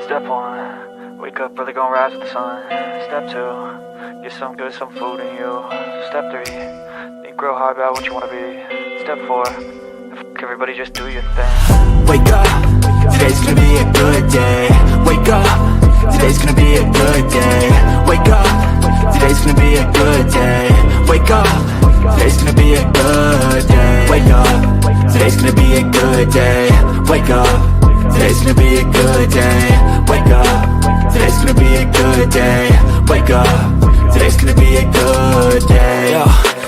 Step 1, wake up early, gonna rise with the sun. Step 2, get some good, some food in you. Step 3, think real hard about what you wanna be. Step 4, everybody just do your thing. Wake up, today's gonna be a good day. Wake up, today's gonna be a good day. Wake up, today's gonna be a good day. Wake up, today's gonna be a good day. Wake up, today's gonna be a good day. Wake up, today's gonna be a good day. Wake up, today's gonna be a good day. Wake up, today's gonna be a good day. Yo,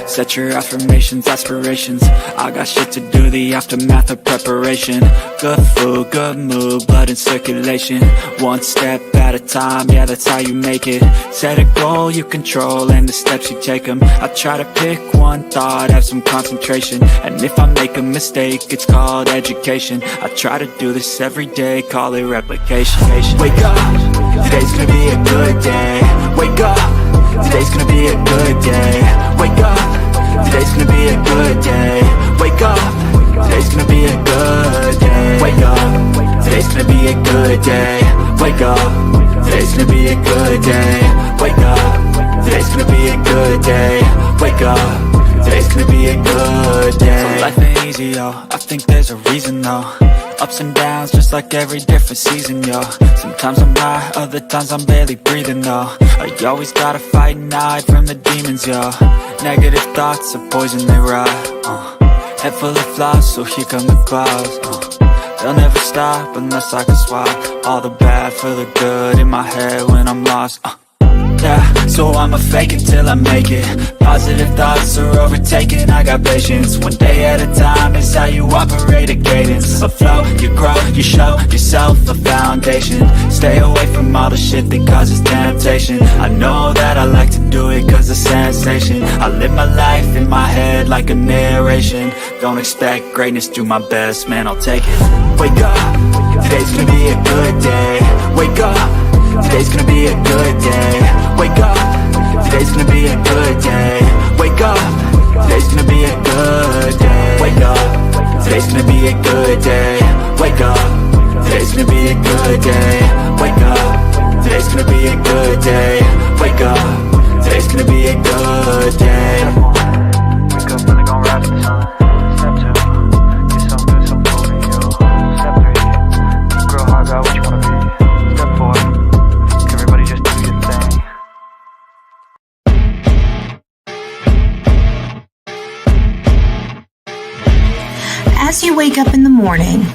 set your affirmations, aspirations. I got shit to do, the aftermath of preparation. Good food, good mood, blood in circulation. One step at a time, yeah, that's how you make it. Set a goal you control and the steps you take them. I try to pick one thought, have some concentration. And if I make a mistake, it's called education. I try to do this every day, call it replication. Wake up, today's gonna be a good day. Wake up, today's gonna be a good day. Wake up, today's gonna be a good day. Wake up, today's gonna be a good day. Wake up, today's gonna be a good day. Wake up, today's gonna be a good day. Wake up, today's gonna be a good day. Wake up, today's gonna be a good day. So life ain't easy, yo, I think there's a reason though. Ups and downs, just like every different season, yo. Sometimes I'm high, other times I'm barely breathing, though. I always gotta fight and hide from the demons, yo. Negative thoughts are poison, they rot. Head full of flaws, so here come the clouds. They'll never stop unless I can swap all the bad for the good in my head when I'm lost. Yeah, so I'ma fake it till I make it. Positive thoughts are overtaken, I got patience. One day at a time is how you operate a cadence. A flow, you grow, you show yourself a foundation. Stay away from all the shit that causes temptation. I know that I like to do it cause it's sensation. I live my life in my head like a narration. Don't expect greatness, do my best, man, I'll take it. Wake up, today's gonna be a good day. Wake up, today's gonna be a good day. Wake up, today's gonna be a good day. Wake up, today's gonna be a good day. Wake up, today's gonna be a good day. Wake up, today's gonna be a good day. Wake up, today's gonna be a good day. Wake up, today's gonna be a good day. Wake up early, gonna rise with the sun. Step 2, get some good, some food in you. Step 3, think real hard about what you wanna be. Step 4, everybody just do your thing. As you wake up in the morning,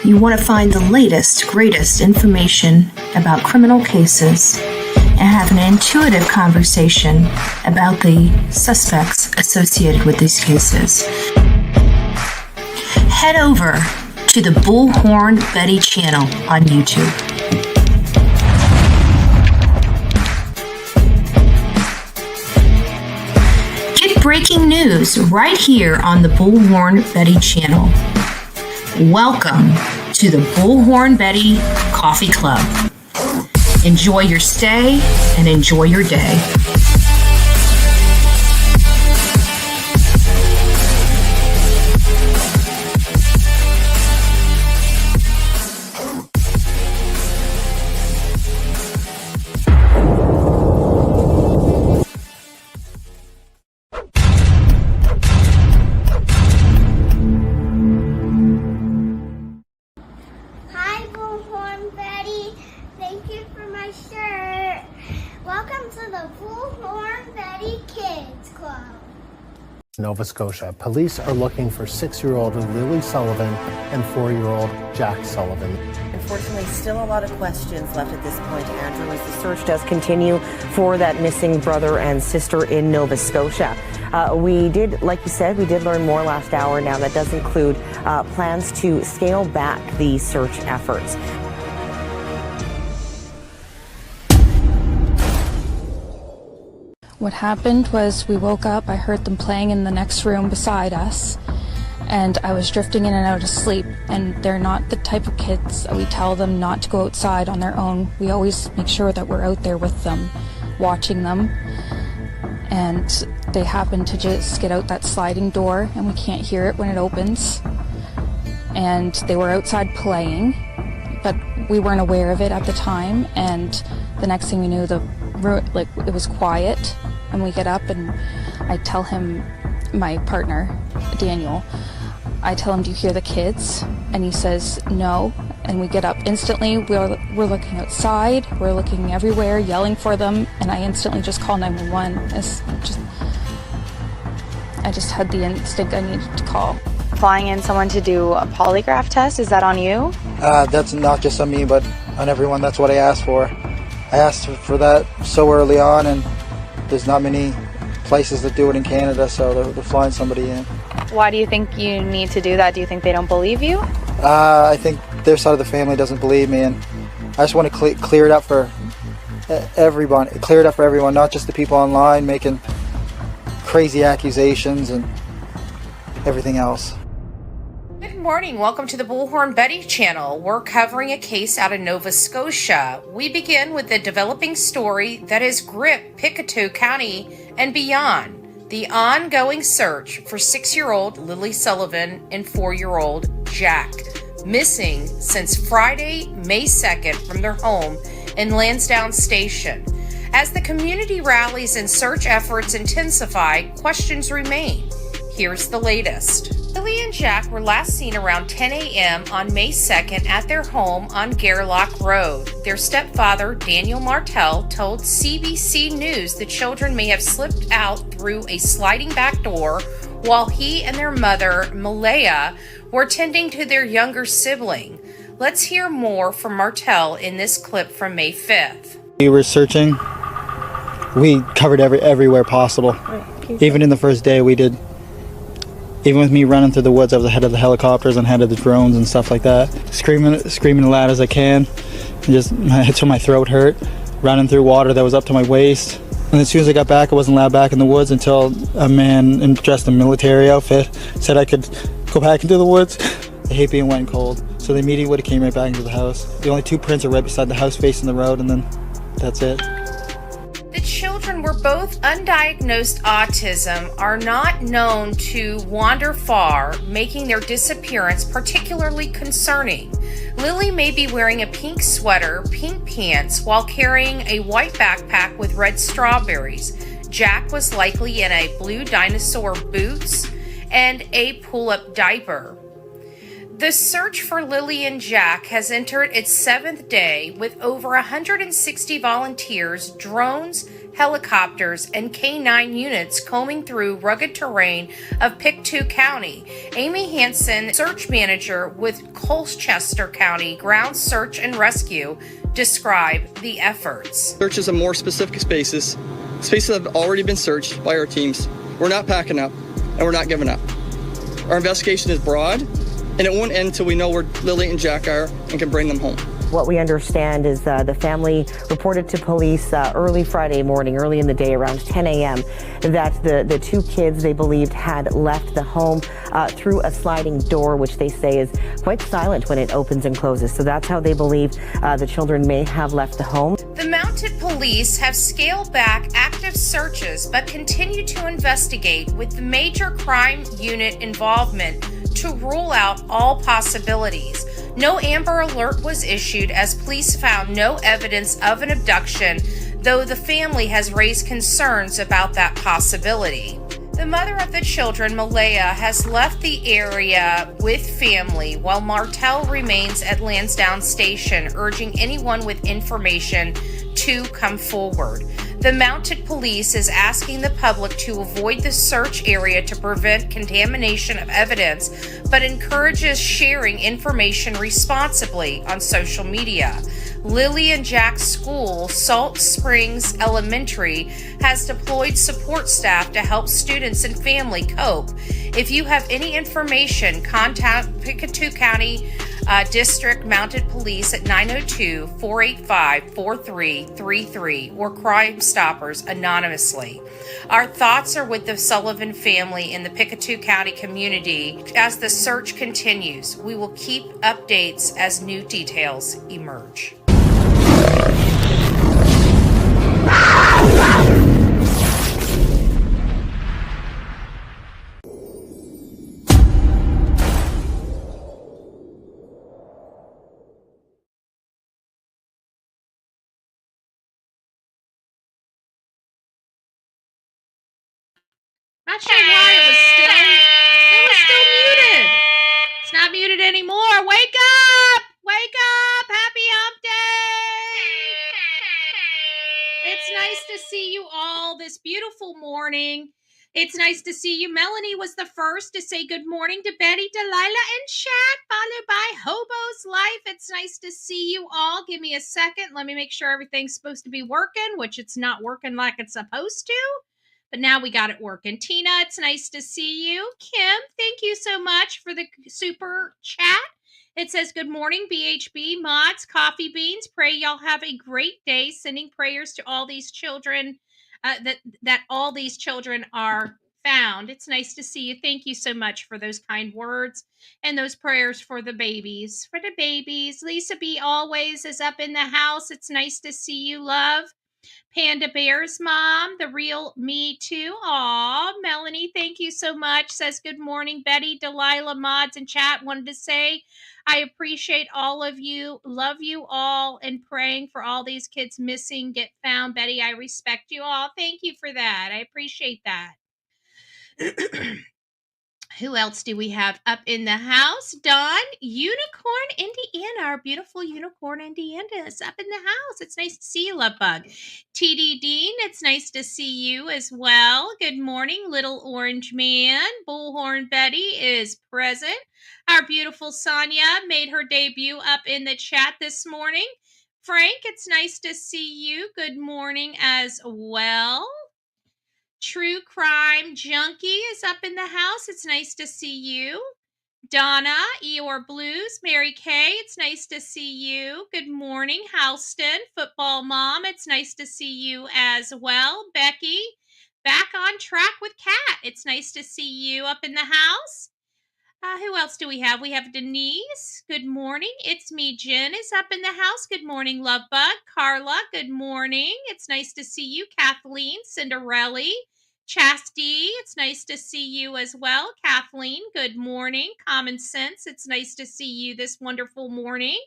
you want to find the latest, greatest information about criminal cases and have an intuitive conversation about the suspects associated with these cases. Head over to the Bullhorn Betty channel on YouTube. Get breaking news right here on the Bullhorn Betty channel. Welcome to the Bullhorn Betty Coffee Club. Enjoy your stay and enjoy your day. Nova Scotia. Police are looking for 6-year-old Lilly Sullivan and 4-year-old Jack Sullivan. Unfortunately, still a lot of questions left at this point, Andrew, as the search does continue for that missing brother and sister in Nova Scotia. We did, like you said, we did learn more last hour. Now that does include plans to scale back the search efforts. What happened was we woke up, I heard them playing in the next room beside us, and I was drifting in and out of sleep, and they're not the type of kids that we tell them not to go outside on their own. We always make sure that we're out there with them, watching them, and they happen to just get out that sliding door, and we can't hear it when it opens, and they were outside playing, but We weren't aware of it at the time, and the next thing we knew, it was quiet, and we get up and I tell him, my partner, Daniel, I tell him, do you hear the kids? And he says, no. And we get up instantly. We're looking outside. We're looking everywhere, yelling for them. And I instantly just call 911. I just had the instinct I needed to call. Flying in someone to do a polygraph test, is that on you? That's not just on me, but on everyone. That's what I asked for. I asked for that so early on, and there's not many places that do it in Canada, so they're flying somebody in. Why do you think you need to do that? Do you think they don't believe you? I think their side of the family doesn't believe me, and I just want to clear it up for everyone. Clear it up for everyone, not just the people online making crazy accusations and everything else. Good morning. Welcome to the Bullhorn Betty channel. We're covering a case out of Nova Scotia. We begin with the developing story that has gripped Pictou County and beyond. The ongoing search for 6-year-old Lily Sullivan and 4-year-old Jack, missing since Friday, May 2nd from their home in Lansdowne Station. As the community rallies and search efforts intensify, questions remain. Here's the latest. Lily and Jack were last seen around 10 a.m. on May 2nd at their home on Gairloch Road. Their stepfather, Daniel Martell, told CBC News the children may have slipped out through a sliding back door while he and their mother, Malehya, were tending to their younger sibling. Let's hear more from Martell in this clip from May 5th. We were searching. We covered everywhere possible. Even in the first day we did. Even with me running through the woods, I was ahead of the helicopters and ahead of the drones and stuff like that. Screaming as loud as I can, just until my throat hurt. Running through water that was up to my waist. And as soon as I got back, I wasn't allowed back in the woods until a man dressed in a military outfit said I could go back into the woods. I hate being wet and cold, so they immediately would have came right back into the house. The only 2 prints are right beside the house facing the road, and then that's it. The children were both undiagnosed autism, are not known to wander far, making their disappearance particularly concerning. Lily may be wearing a pink sweater, pink pants, while carrying a white backpack with red strawberries. Jack was likely in a blue dinosaur boots and a pull-up diaper. The search for Lily and Jack has entered its 7th day with over 160 volunteers, drones, helicopters, and K-9 units combing through rugged terrain of Pictou County. Amy Hansen, search manager with Colchester County Ground Search and Rescue, described the efforts. Searches of more specific spaces that have already been searched by our teams. We're not packing up, and we're not giving up. Our investigation is broad, and it won't end until we know where Lily and Jack are and can bring them home. What we understand is the family reported to police early Friday morning, early in the day, around 10 a.m., that the 2 kids they believed had left the home through a sliding door, which they say is quite silent when it opens and closes. So that's how they believe the children may have left the home. The mounted police have scaled back active searches but continue to investigate with the major crime unit involvement to rule out all possibilities. No Amber Alert was issued as police found no evidence of an abduction, though the family has raised concerns about that possibility. The mother of the children, Malehya, has left the area with family, while Martell remains at Lansdowne Station, urging anyone with information to come forward. The mounted police is asking the public to avoid the search area to prevent contamination of evidence, but encourages sharing information responsibly on social media. Lily and Jack School, Salt Springs Elementary, has deployed support staff to help students and family cope. If you have any information, contact Pictou County District Mounted Police at 902-485-4333 or Crime Stoppers anonymously. Our thoughts are with the Sullivan family in the Pictou County community as the search continues. We will keep updates as new details emerge. Not sure why it was still muted. It's not muted anymore. Wake up! Wake up! Happy Hump Day! It's nice to see you all this beautiful morning. It's nice to see you. Melanie was the first to say good morning to Betty, Delilah, and Chat, followed by Hobo's Life. It's nice to see you all. Give me a second. Let me make sure everything's supposed to be working, which it's not working like it's supposed to. But now we got it working. Tina, it's nice to see you. Kim, thank you so much for the super chat. It says, good morning, BHB, mods, coffee beans. Pray y'all have a great day. Sending prayers to all these children, that all these children are found. It's nice to see you. Thank you so much for those kind words and those prayers for the babies. For the babies. Lisa B. always is up in the house. It's nice to see you, love. Panda Bear's mom, the real me too. Aw, Melanie, thank you so much. Says good morning, Betty, Delilah, mods, and chat. Wanted to say I appreciate all of you. Love you all, and praying for all these kids missing get found. Betty, I respect you all. Thank you for that. I appreciate that. Who else do we have up in the house? Dawn, Unicorn, Indiana. Our beautiful Unicorn, Indiana is up in the house. It's nice to see you, Love Bug. TD Dean, it's nice to see you as well. Good morning, Little Orange Man. Bullhorn Betty is present. Our beautiful Sonia made her debut up in the chat this morning. Frank, it's nice to see you. Good morning as well. True Crime Junkie is up in the house. It's nice to see you. Donna, Eeyore Blues, Mary Kay, it's nice to see you. Good morning, Houston, Football Mom, it's nice to see you as well. Becky, back on track with Kat, it's nice to see you up in the house. Who else do we have? We have Denise. Good morning. It's me. Jen is up in the house. Good morning, Love Bug. Carla, good morning. It's nice to see you. Kathleen, Cinderella, Chastity, it's nice to see you as well. Kathleen, good morning. Common Sense, it's nice to see you this wonderful morning.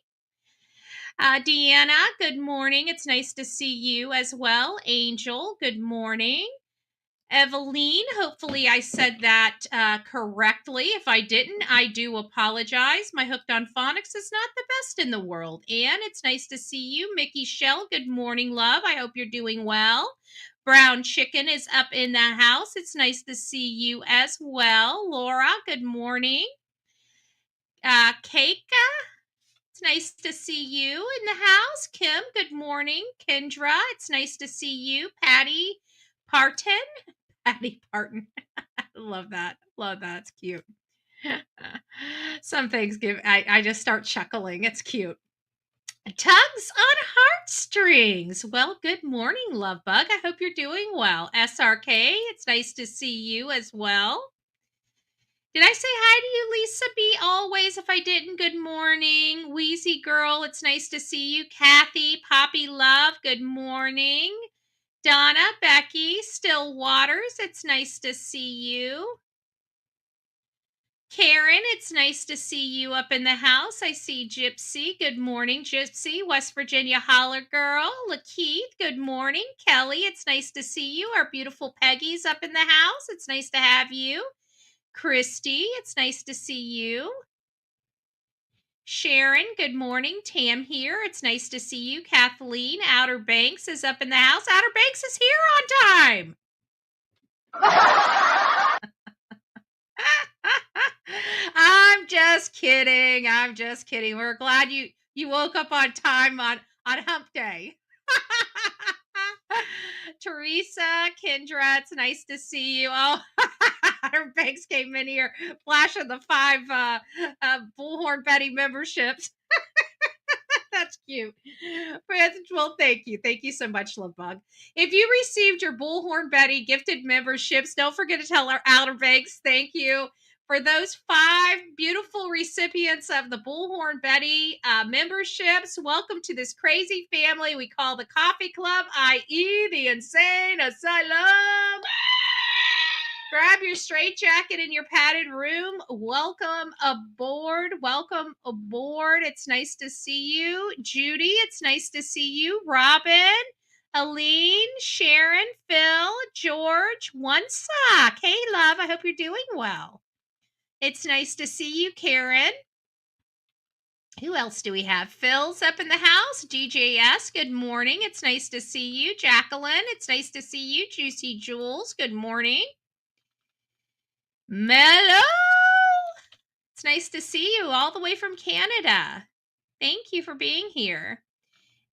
Deanna, good morning. It's nice to see you as well. Angel, good morning. Eveline, hopefully I said that correctly. If I didn't, I do apologize. My Hooked on Phonics is not the best in the world. Anne, it's nice to see you. Mickey Shell, good morning, love. I hope you're doing well. Brown Chicken is up in the house. It's nice to see you as well. Laura, good morning. Keika, it's nice to see you in the house. Kim, good morning. Kendra, it's nice to see you. Patty Parton. Patty Parton. Love that. Love that. It's cute. Some things I just start chuckling. It's cute. Tugs on Heartstrings. Well, good morning, Love Bug. I hope you're doing well. SRK, it's nice to see you as well. Did I say hi to you, Lisa B? Always. If I didn't, good morning. Wheezy Girl, it's nice to see you. Kathy, Poppy Love, good morning. Donna, Becky, Still Waters, it's nice to see you. Karen, it's nice to see you up in the house. I see Gypsy. Good morning, Gypsy. West Virginia Holler Girl. Lakeith, good morning. Kelly, it's nice to see you. Our beautiful Peggy's up in the house. It's nice to have you. Christy, it's nice to see you. Sharon, good morning. Tam here. It's nice to see you. Kathleen, Outer Banks is up in the house. Outer Banks is here on time. I'm just kidding. I'm just kidding. We're glad you woke up on time on Hump Day. Teresa, Kendra, it's nice to see you. Oh, Outer Banks came in here flashing the 5 Bullhorn Betty memberships. That's cute. Well, thank you. Thank you so much, Love Bug. If you received your Bullhorn Betty gifted memberships, don't forget to tell our Outer Banks thank you for those 5 beautiful recipients of the Bullhorn Betty memberships. Welcome to this crazy family we call the Coffee Club, i.e. the Insane Asylum. Grab your straitjacket in your padded room. Welcome aboard. Welcome aboard. It's nice to see you. Judy, it's nice to see you. Robin, Aline, Sharon, Phil, George, One Sock. Hey, love, I hope you're doing well. It's nice to see you, Karen. Who else do we have? Phil's up in the house. DJS, good morning. It's nice to see you. Jacqueline, it's nice to see you. Juicy Jules, good morning. Mello, it's nice to see you all the way from Canada. Thank you for being here.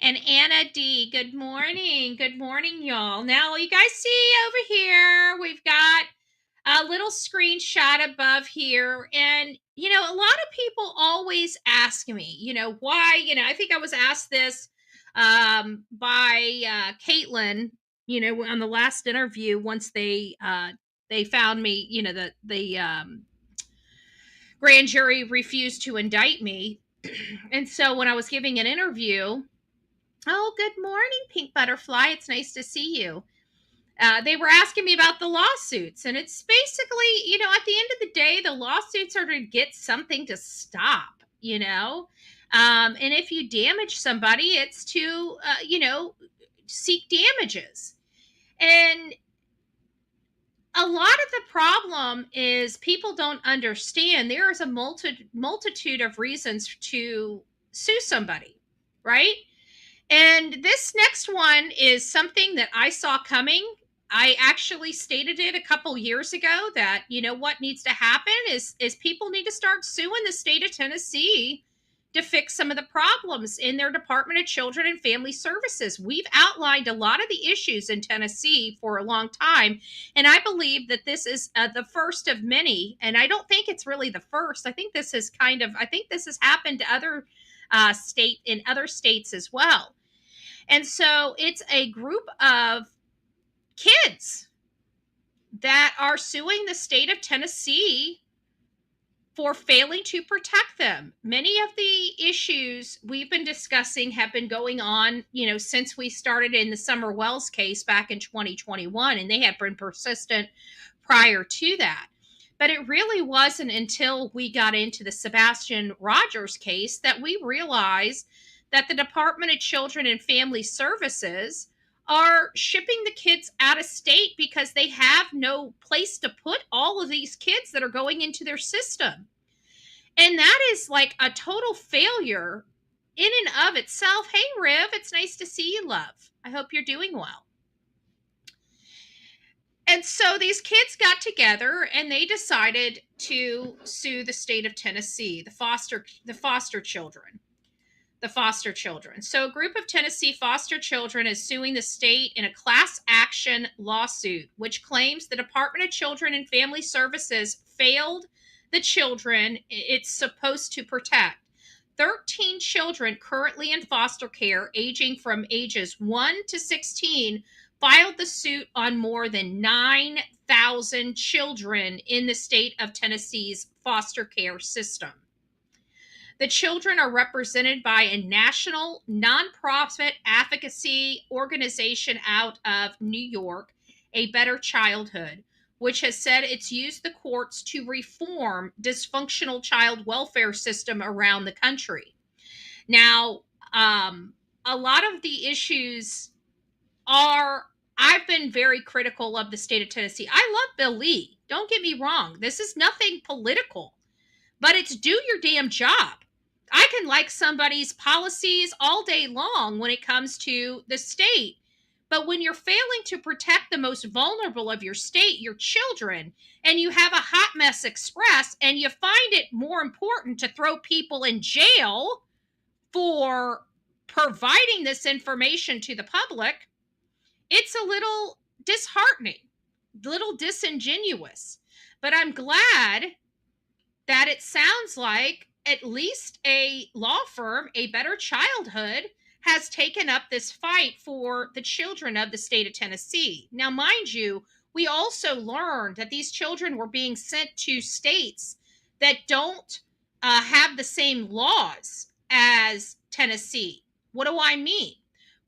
And Anna D, good morning. Good morning, y'all. Now, you guys see over here, we've got a little screenshot above here. And, you know, a lot of people always ask me, you know, why, you know, I think I was asked this by Caitlin, you know, on the last interview, once they found me, you know, the grand jury refused to indict me. And so when I was giving an interview, oh, good morning, Pink Butterfly. It's nice to see you. They were asking me about the lawsuits, and it's basically, you know, at the end of the day, the lawsuits are to get something to stop, you know, and if you damage somebody, it's to, you know, seek damages. And a lot of the problem is people don't understand there is a multitude of reasons to sue somebody, right? And this next one is something that I saw coming. I actually stated it a couple years ago that, you know, what needs to happen is people need to start suing the state of Tennessee to fix some of the problems in their Department of Children and Family Services. We've outlined a lot of the issues in Tennessee for a long time, and I believe that this is the first of many. And I don't think it's really the first. I think this has happened to other in other states as well. And so it's a group of kids that are suing the state of Tennessee for failing to protect them. Many of the issues we've been discussing have been going on, you know, since we started in the Summer Wells case back in 2021, and they have been persistent prior to that. But it really wasn't until we got into the Sebastian Rogers case that we realized that the Department of Children and Family Services are shipping the kids out of state because they have no place to put all of these kids that are going into their system. And that is like a total failure in and of itself. Hey, Riv, it's nice to see you, love. I hope you're doing well. And so these kids got together and they decided to sue the state of Tennessee, the foster children. The foster children. So a group of Tennessee foster children is suing the state in a class action lawsuit, which claims the Department of Children and Family Services failed the children it's supposed to protect. 13 children currently in foster care, aging from ages 1 to 16, filed the suit on more than 9,000 children in the state of Tennessee's foster care system. The children are represented by a national nonprofit advocacy organization out of New York, A Better Childhood, which has said it's used the courts to reform dysfunctional child welfare system around the country. Now, a lot of the issues I've been very critical of the state of Tennessee. I love Bill Lee. Don't get me wrong. This is nothing political, but it's do your damn job. I can like somebody's policies all day long when it comes to the state. But when you're failing to protect the most vulnerable of your state, your children, and you have a hot mess express and you find it more important to throw people in jail for providing this information to the public, it's a little disheartening, a little disingenuous. But I'm glad that it sounds like at least a law firm, A Better Childhood, has taken up this fight for the children of the state of Tennessee. Now, mind you, we also learned that these children were being sent to states that don't have the same laws as Tennessee. What do I mean?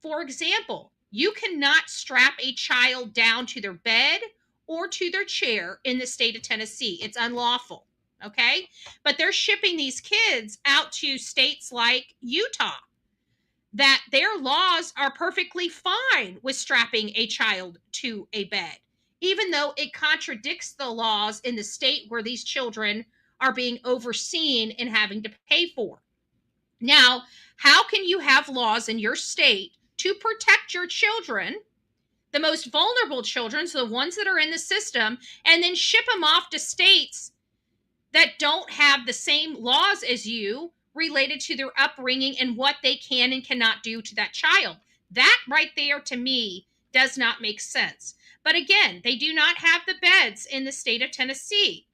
For example, you cannot strap a child down to their bed or to their chair in the state of Tennessee. It's unlawful. Okay, but they're shipping these kids out to states like Utah that their laws are perfectly fine with strapping a child to a bed, even though it contradicts the laws in the state where these children are being overseen and having to pay for. Now, how can you have laws in your state to protect your children, the most vulnerable children, so the ones that are in the system, and then ship them off to states that don't have the same laws as you related to their upbringing and what they can and cannot do to that child? That right there, to me, does not make sense. But again, they do not have the beds in the state of Tennessee.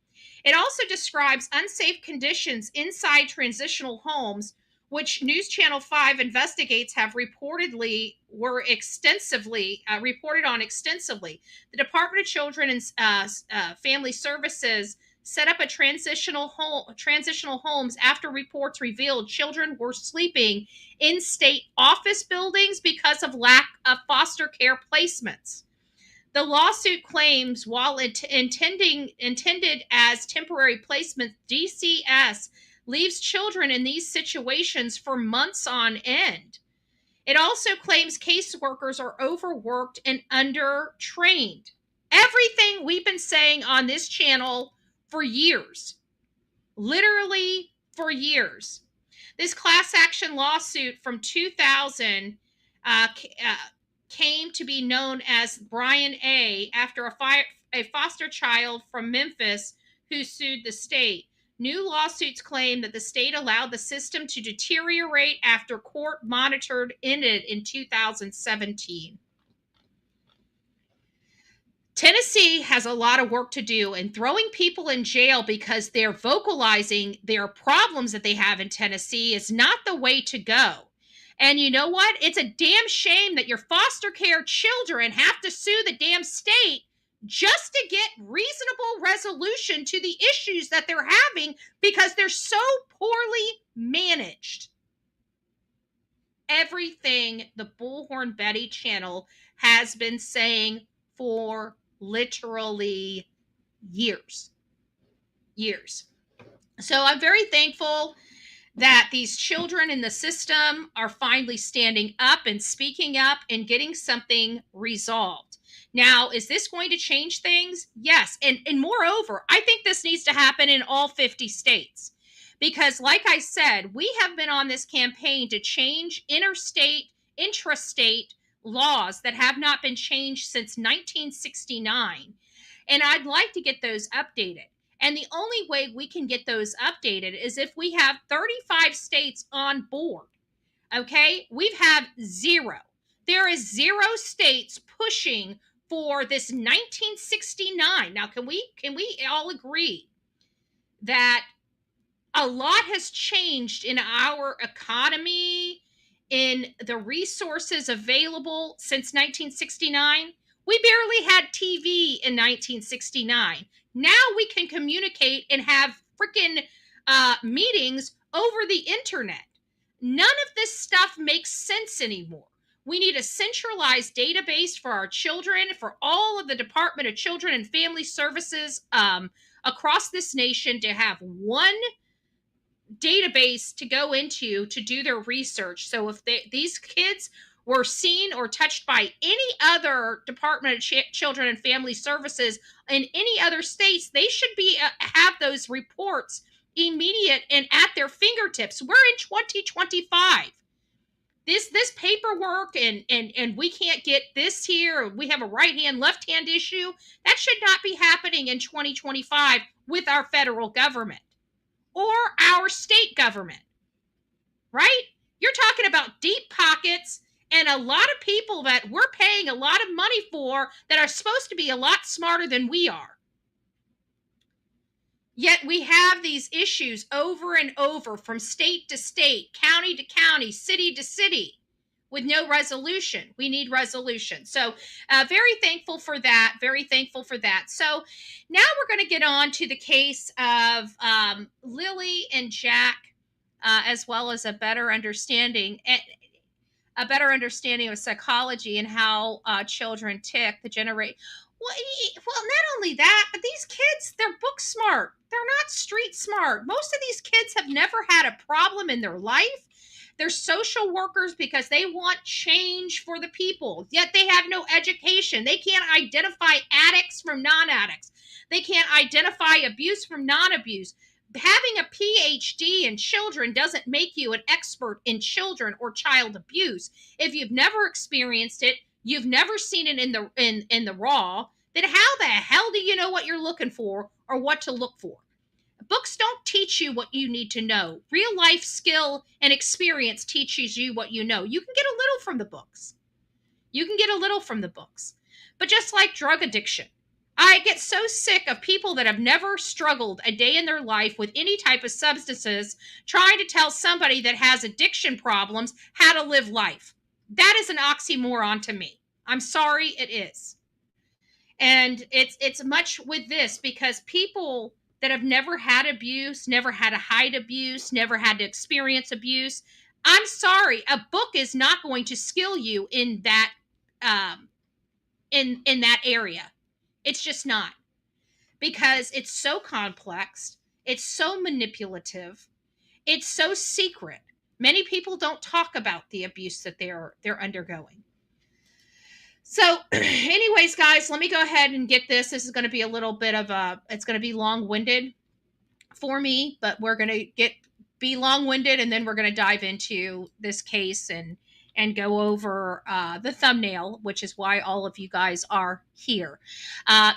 It also describes unsafe conditions inside transitional homes, which News Channel 5 investigates have reportedly were extensively reported on extensively. The Department of Children and Family Services set up a transitional homes after reports revealed children were sleeping in state office buildings because of lack of foster care placements. The lawsuit claims while intended as temporary placement, DCS leaves children in these situations for months on end. It also claims caseworkers are overworked and undertrained. Everything we've been saying on this channel for years, literally for years. This class action lawsuit from 2000 came to be known as Brian A. after a foster child from Memphis who sued the state. New lawsuits claim that the state allowed the system to deteriorate after court monitored ended in 2017. Tennessee has a lot of work to do, and throwing people in jail because they're vocalizing their problems that they have in Tennessee is not the way to go. And you know what? It's a damn shame that your foster care children have to sue the damn state just to get reasonable resolution to the issues that they're having because they're so poorly managed. Everything the Bullhorn Betty channel has been saying for literally years. So I'm very thankful that these children in the system are finally standing up and speaking up and getting something resolved. Now, is this going to change things? Yes. And moreover, I think this needs to happen in all 50 states. Because like I said, we have been on this campaign to change interstate, intrastate laws that have not been changed since 1969. And I'd like to get those updated. And the only way we can get those updated is if we have 35 states on board. Okay? We've had zero. There is 0 states pushing for this 1969. Now, can we all agree that a lot has changed in our economy, in the resources available since 1969? We barely had TV in 1969. Now we can communicate and have freaking meetings over the internet. None of this stuff makes sense anymore. We need a centralized database for our children, for all of the Department of Children and Family Services across this nation to have one database to go into to do their research. So if these kids were seen or touched by any other Department of Children and Family Services in any other states, they should be have those reports immediate and at their fingertips. We're in 2025. This paperwork and we can't get this here, we have a right hand, left hand issue. That should not be happening in 2025 with our federal government or our state government, right? You're talking about deep pockets and a lot of people that we're paying a lot of money for that are supposed to be a lot smarter than we are. Yet we have these issues over and over from state to state, county to county, city to city with no resolution. We need resolution. So very thankful for that. Very thankful for that. So now we're going to get on to the case of Lilly and Jack, as well as a better understanding of psychology and how children tick, the generate. Well, not only that, but these kids, they're book smart. They're not street smart. Most of these kids have never had a problem in their life. They're social workers because they want change for the people, yet they have no education. They can't identify addicts from non-addicts. They can't identify abuse from non-abuse. Having a PhD in children doesn't make you an expert in children or child abuse. If you've never experienced it, you've never seen it in the raw, then how the hell do you know what you're looking for or what to look for? Books don't teach you what you need to know. Real life skill and experience teaches you what you know. You can get a little from the books. But just like drug addiction, I get so sick of people that have never struggled a day in their life with any type of substances trying to tell somebody that has addiction problems how to live life. That is an oxymoron to me. I'm sorry, it is. And it's much with this, because people that have never had abuse, never had to hide abuse, never had to experience abuse, I'm sorry, a book is not going to skill you in that in that area. It's just not, because it's so complex, it's so manipulative, it's so secret. Many people don't talk about the abuse that they're undergoing. So anyways, guys, let me go ahead and get this. This is going to be a little bit of it's going to be long-winded for me, but we're going to be long-winded, and then we're going to dive into this case and go over the thumbnail, which is why all of you guys are here.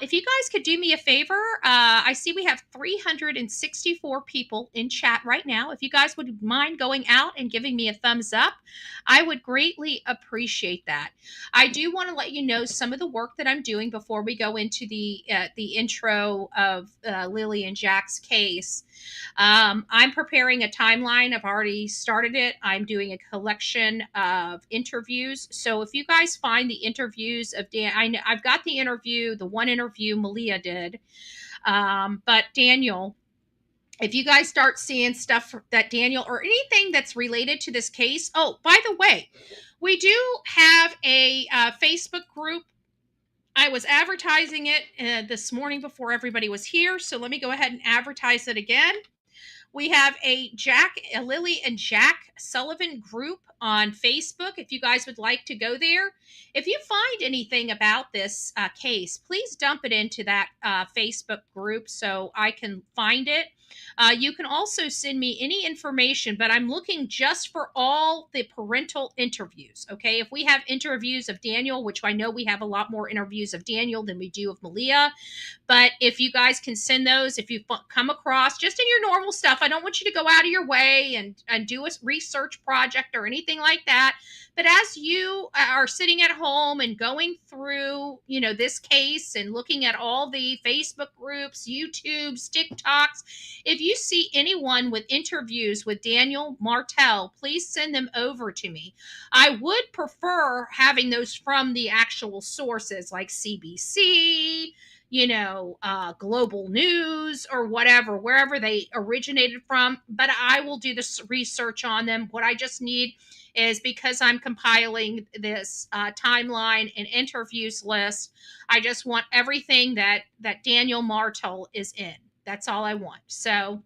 If you guys could do me a favor, I see we have 364 people in chat right now. If you guys would mind going out and giving me a thumbs up, I would greatly appreciate that. I do want to let you know some of the work that I'm doing before we go into the intro of Lilly and Jack's case. I'm preparing a timeline. I've already started it. I'm doing a collection of interviews. So if you guys find the interviews of Dan, I've got the one interview Malehya did. But Daniel, if you guys start seeing stuff that Daniel or anything that's related to this case. Oh, by the way, we do have a Facebook group. I was advertising it this morning before everybody was here. So let me go ahead and advertise it again. We have a Lilly and Jack Sullivan group on Facebook. If you guys would like to go there, if you find anything about this case, please dump it into that Facebook group so I can find it. You can also send me any information, but I'm looking just for all the parental interviews. Okay, if we have interviews of Daniel, which I know we have a lot more interviews of Daniel than we do of Malehya, but if you guys can send those, if you come across just in your normal stuff, I don't want you to go out of your way and do a research project or anything like that. But as you are sitting at home and going through, this case and looking at all the Facebook groups, YouTubes, TikToks, if you see anyone with interviews with Daniel Martell, please send them over to me. I would prefer having those from the actual sources like CBC, Global News or whatever, wherever they originated from. But I will do this research on them. What I just need is, because I'm compiling this timeline and interviews list, I just want everything that Daniel Martell is in. That's all I want. So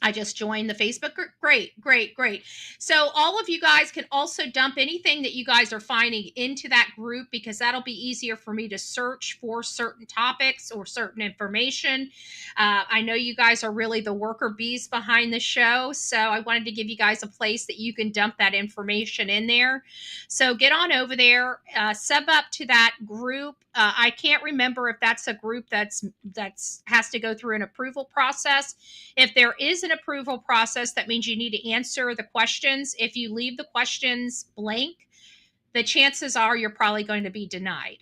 I just joined the Facebook group. Great. So all of you guys can also dump anything that you guys are finding into that group, because that'll be easier for me to search for certain topics or certain information. I know you guys are really the worker bees behind the show, so I wanted to give you guys a place that you can dump that information in there. So get on over there, sub up to that group. I can't remember if that's a group that's has to go through an approval process. If there is an approval process, that means you need to answer the questions. If you leave the questions blank, the chances are you're probably going to be denied.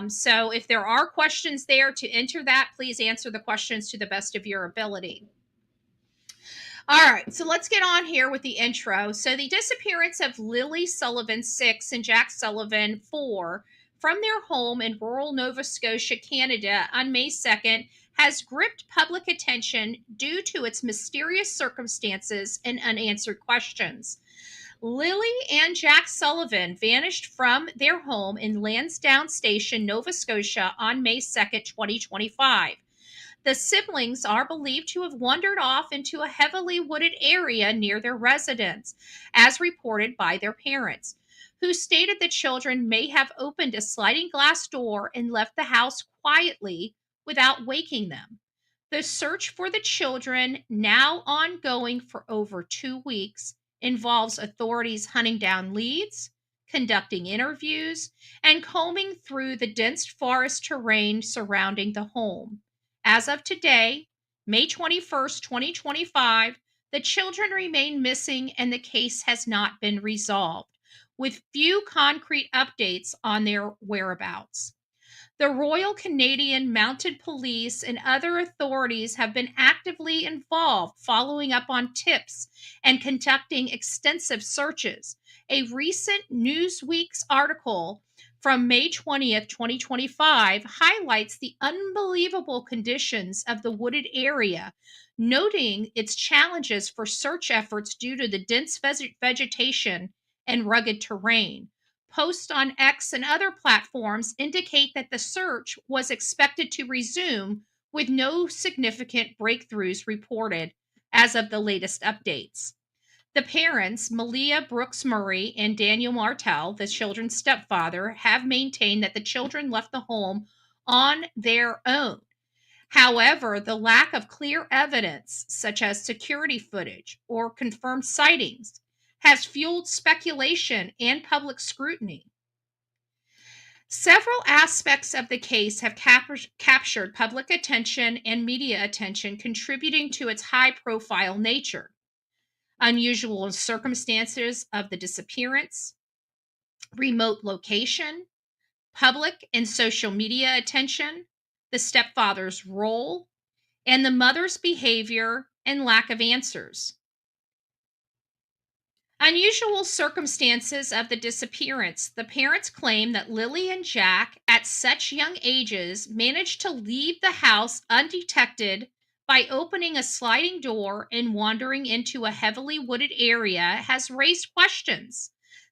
So if there are questions there to enter that, please answer the questions to the best of your ability. All right, so let's get on here with the intro. So the disappearance of Lilly Sullivan, 6, and Jack Sullivan, 4, from their home in rural Nova Scotia, Canada on May 2nd has gripped public attention due to its mysterious circumstances and unanswered questions. Lilly and Jack Sullivan vanished from their home in Lansdowne Station, Nova Scotia on May 2nd, 2025. The siblings are believed to have wandered off into a heavily wooded area near their residence, as reported by their parents, who stated the children may have opened a sliding glass door and left the house quietly without waking them. The search for the children, now ongoing for over 2 weeks, involves authorities hunting down leads, conducting interviews, and combing through the dense forest terrain surrounding the home. As of today, May 21st, 2025, the children remain missing and the case has not been resolved, with few concrete updates on their whereabouts. The Royal Canadian Mounted Police and other authorities have been actively involved, following up on tips and conducting extensive searches. A recent Newsweek's article from May 20th, 2025, highlights the unbelievable conditions of the wooded area, noting its challenges for search efforts due to the dense vegetation and rugged terrain. Posts on X and other platforms indicate that the search was expected to resume with no significant breakthroughs reported as of the latest updates. The parents, Malehya Brooks-Murray and Daniel Martell, the children's stepfather, have maintained that the children left the home on their own. However, the lack of clear evidence, such as security footage or confirmed sightings, has fueled speculation and public scrutiny. Several aspects of the case have captured public attention and media attention, contributing to its high-profile nature. Unusual circumstances of the disappearance, remote location, public and social media attention, the stepfather's role, and the mother's behavior and lack of answers. Unusual circumstances of the disappearance. The parents claim that Lilly and Jack, at such young ages, managed to leave the house undetected by opening a sliding door and wandering into a heavily wooded area has raised questions.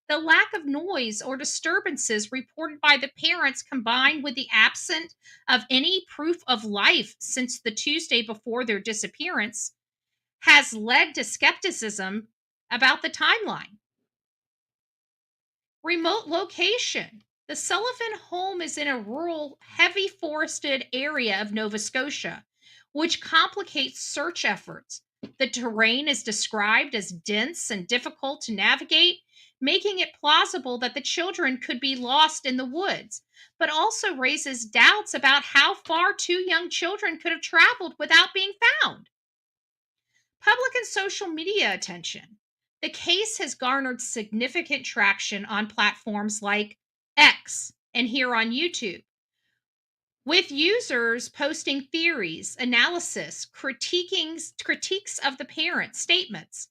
The lack of noise or disturbances reported by the parents, combined with the absence of any proof of life since the Tuesday before their disappearance, has led to skepticism about the timeline. Remote location. The Sullivan home is in a rural, heavy forested area of Nova Scotia, which complicates search efforts. The terrain is described as dense and difficult to navigate, making it plausible that the children could be lost in the woods, but also raises doubts about how far two young children could have traveled without being found. Public and social media attention. The case has garnered significant traction on platforms like X and here on YouTube, with users posting theories, analysis, critiques of the parents' statements.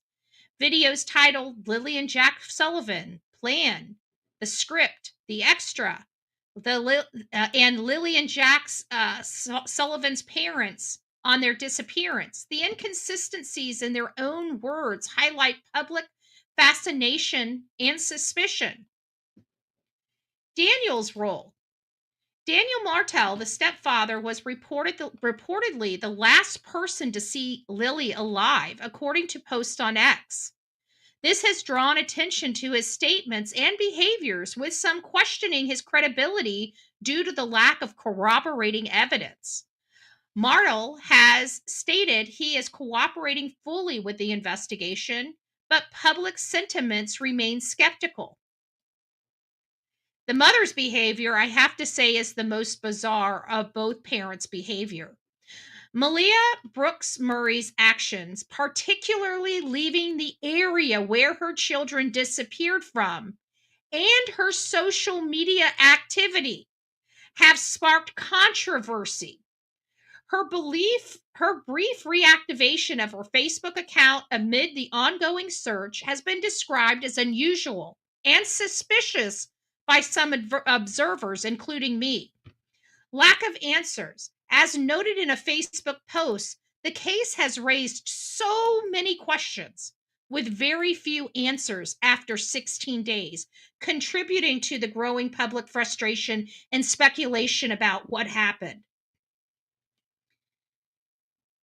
Videos titled Lilly and Jack Sullivan, Plan, The Script, The Extra, and Lilly and Jack Sullivan's parents on their disappearance. The inconsistencies in their own words highlight public fascination and suspicion. Daniel's role. Daniel Martell, the stepfather, was reportedly the last person to see Lilly alive, according to posts on X. This has drawn attention to his statements and behaviors, with some questioning his credibility due to the lack of corroborating evidence. Martell has stated he is cooperating fully with the investigation, but public sentiments remain skeptical. The mother's behavior, I have to say, is the most bizarre of both parents' behavior. Malehya Brooks-Murray's actions, particularly leaving the area where her children disappeared from, and her social media activity, have sparked controversy. Her brief reactivation of her Facebook account amid the ongoing search has been described as unusual and suspicious by some observers, including me. Lack of answers. As noted in a Facebook post, the case has raised so many questions with very few answers after 16 days, contributing to the growing public frustration and speculation about what happened.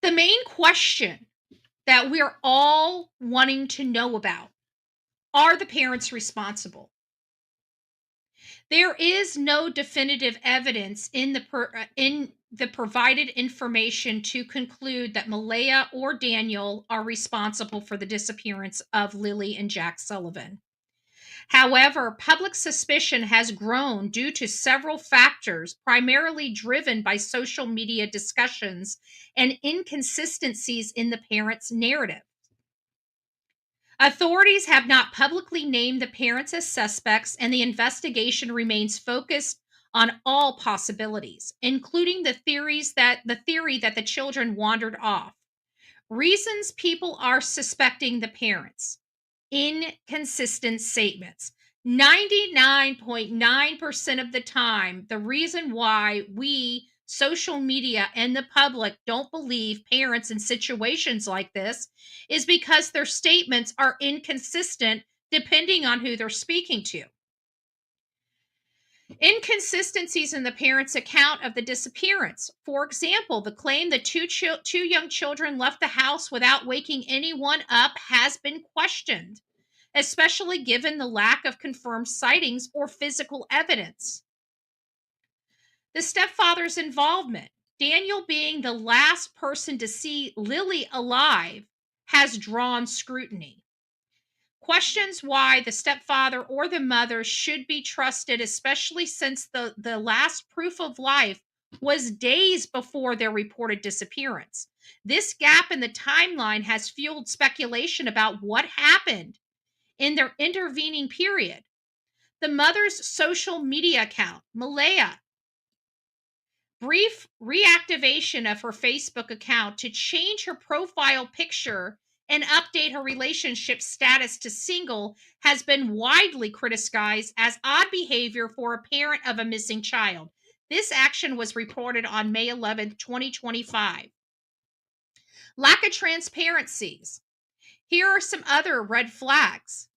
The main question that we're all wanting to know about, are the parents responsible? There is no definitive evidence in the provided information to conclude that Malehya or Daniel are responsible for the disappearance of Lilly and Jack Sullivan. However, public suspicion has grown due to several factors, primarily driven by social media discussions and inconsistencies in the parents' narrative. Authorities have not publicly named the parents as suspects, and the investigation remains focused on all possibilities, including the theory that the children wandered off. Reasons people are suspecting the parents: inconsistent statements. 99.9% of the time, the reason why we, social media, and the public don't believe parents in situations like this is because their statements are inconsistent depending on who they're speaking to. Inconsistencies in the parents' account of the disappearance. For example, the claim that two young children left the house without waking anyone up has been questioned, especially given the lack of confirmed sightings or physical evidence. The stepfather's involvement, Daniel being the last person to see Lilly alive, has drawn scrutiny. Questions why the stepfather or the mother should be trusted, especially since the last proof of life was days before their reported disappearance. This gap in the timeline has fueled speculation about what happened in their intervening period. The mother's social media account, Malehya, brief reactivation of her Facebook account to change her profile picture and update her relationship status to single, has been widely criticized as odd behavior for a parent of a missing child. This action was reported on May 11, 2025. Lack of transparencies. Here are some other red flags.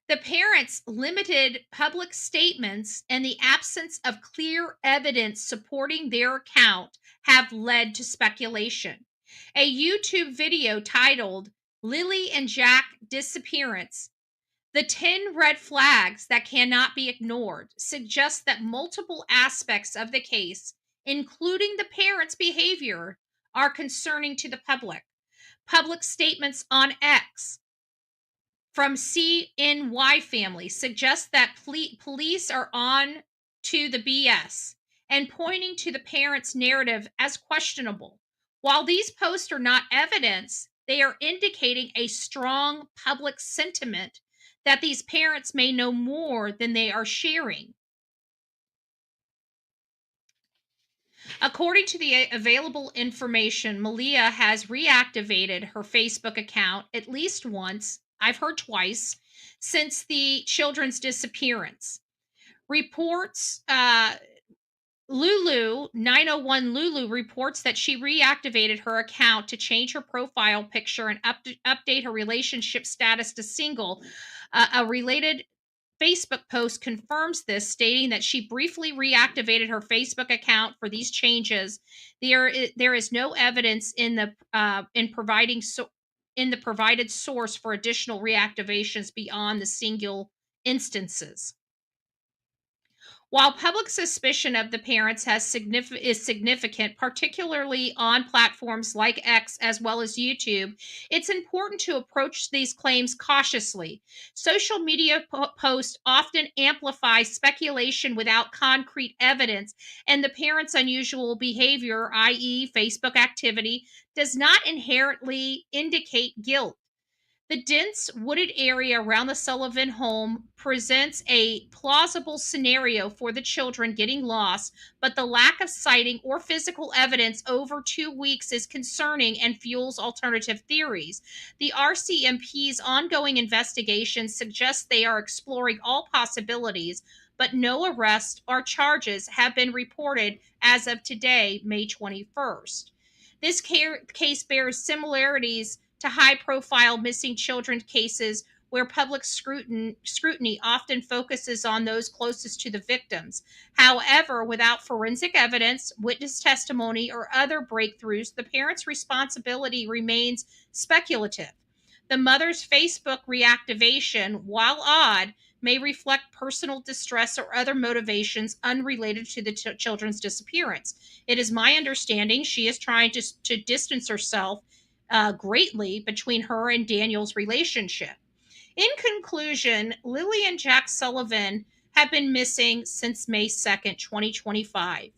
The parents' limited public statements and the absence of clear evidence supporting their account have led to speculation. A YouTube video titled Lilly and Jack Disappearance: The 10 Red Flags That Cannot Be Ignored, suggests that multiple aspects of the case, including the parents' behavior, are concerning to the public. Public statements on X from CNY family suggest that police are on to the BS and pointing to the parents' narrative as questionable. While these posts are not evidence, they are indicating a strong public sentiment that these parents may know more than they are sharing. According to the available information, Malehya has reactivated her Facebook account at least once, I've heard twice, since the children's disappearance. Reports, Lulu, 901 Lulu, reports that she reactivated her account to change her profile picture and update her relationship status to single. A related Facebook post confirms this, stating that she briefly reactivated her Facebook account for these changes. There is no evidence in the provided source for additional reactivations beyond the single instances. While public suspicion of the parents is significant, particularly on platforms like X as well as YouTube, it's important to approach these claims cautiously. Social media posts often amplify speculation without concrete evidence, and the parents' unusual behavior, i.e., Facebook activity, does not inherently indicate guilt. The dense wooded area around the Sullivan home presents a plausible scenario for the children getting lost, but the lack of sighting or physical evidence over 2 weeks is concerning and fuels alternative theories. The RCMP's ongoing investigation suggests they are exploring all possibilities, but no arrests or charges have been reported as of today, May 21st. This case bears similarities to high-profile missing children cases where public scrutiny often focuses on those closest to the victims. However, without forensic evidence, witness testimony, or other breakthroughs, the parent's responsibility remains speculative. The mother's Facebook reactivation, while odd, may reflect personal distress or other motivations unrelated to the children's disappearance. It is my understanding she is trying to distance herself greatly between her and Daniel's relationship. In conclusion, Lilly and Jack Sullivan have been missing since May 2nd, 2025,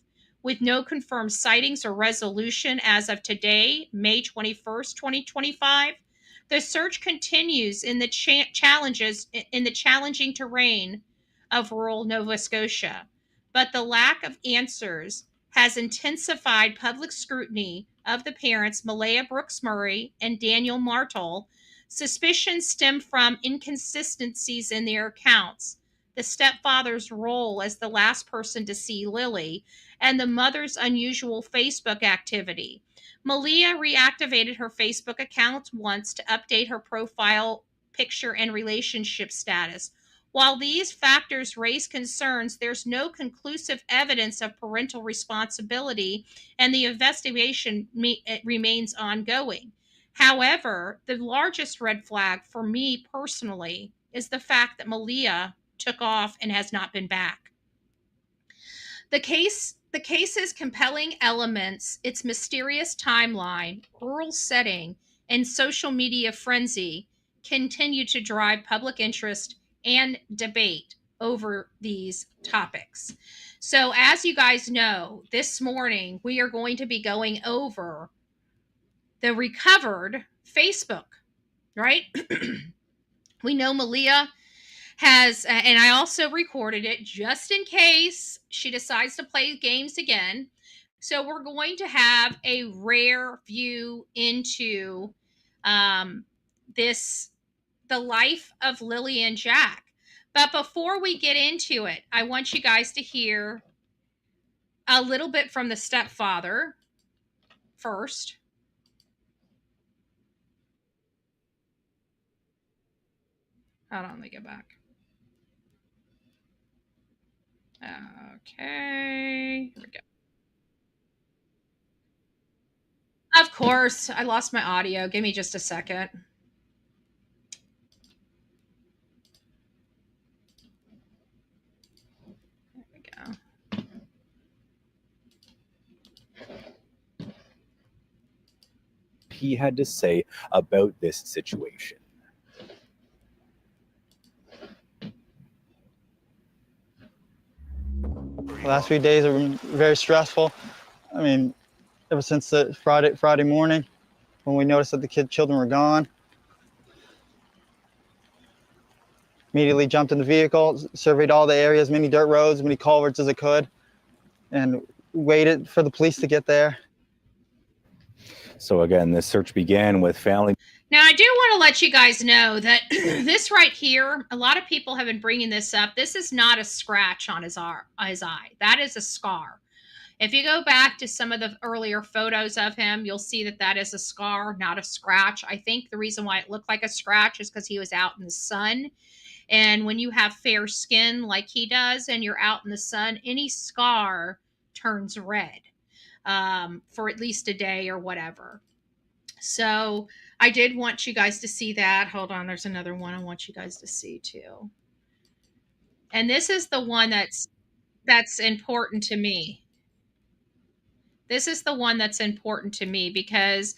with no confirmed sightings or resolution as of today, May 21st, 2025. The search continues in the challenging terrain of rural Nova Scotia, but the lack of answers has intensified public scrutiny of the parents Malehya Brooks-Murray and Daniel Martell. Suspicions stem from inconsistencies in their accounts, the stepfather's role as the last person to see Lilly, and the mother's unusual Facebook activity. Malehya reactivated her Facebook account once to update her profile picture and relationship status. While these factors raise concerns, there's no conclusive evidence of parental responsibility, and the investigation remains ongoing. However, the largest red flag for me personally is the fact that Malehya took off and has not been back. The case's compelling elements, its mysterious timeline, rural setting, and social media frenzy continue to drive public interest and debate over these topics. So, as you guys know, this morning we are going to be going over the recovered Facebook, right? We know Malehya has, and I also recorded it just in case she decides to play games again. So we're going to have a rare view into the life of Lilly and Jack. But before we get into it, I want you guys to hear a little bit from the stepfather first. Hold on, let me get back. Okay, here we go. Of course, I lost my audio. Give me just a second. There we go. He had to say about this situation. The last few days have been very stressful. I mean, ever since the Friday morning when we noticed that the children were gone. Immediately jumped in the vehicle, surveyed all the areas, many dirt roads, many culverts as I could, and waited for the police to get there. So again, this search began with family. Now, I do want to let you guys know that this right here, a lot of people have been bringing this up. This is not a scratch on his eye. That is a scar. If you go back to some of the earlier photos of him, you'll see that that is a scar, not a scratch. I think the reason why it looked like a scratch is because he was out in the sun. And when you have fair skin like he does and you're out in the sun, any scar turns red for at least a day or whatever. So I did want you guys to see that. Hold on, there's another one I want you guys to see too. And this is the one that's important to me. This is the one that's important to me because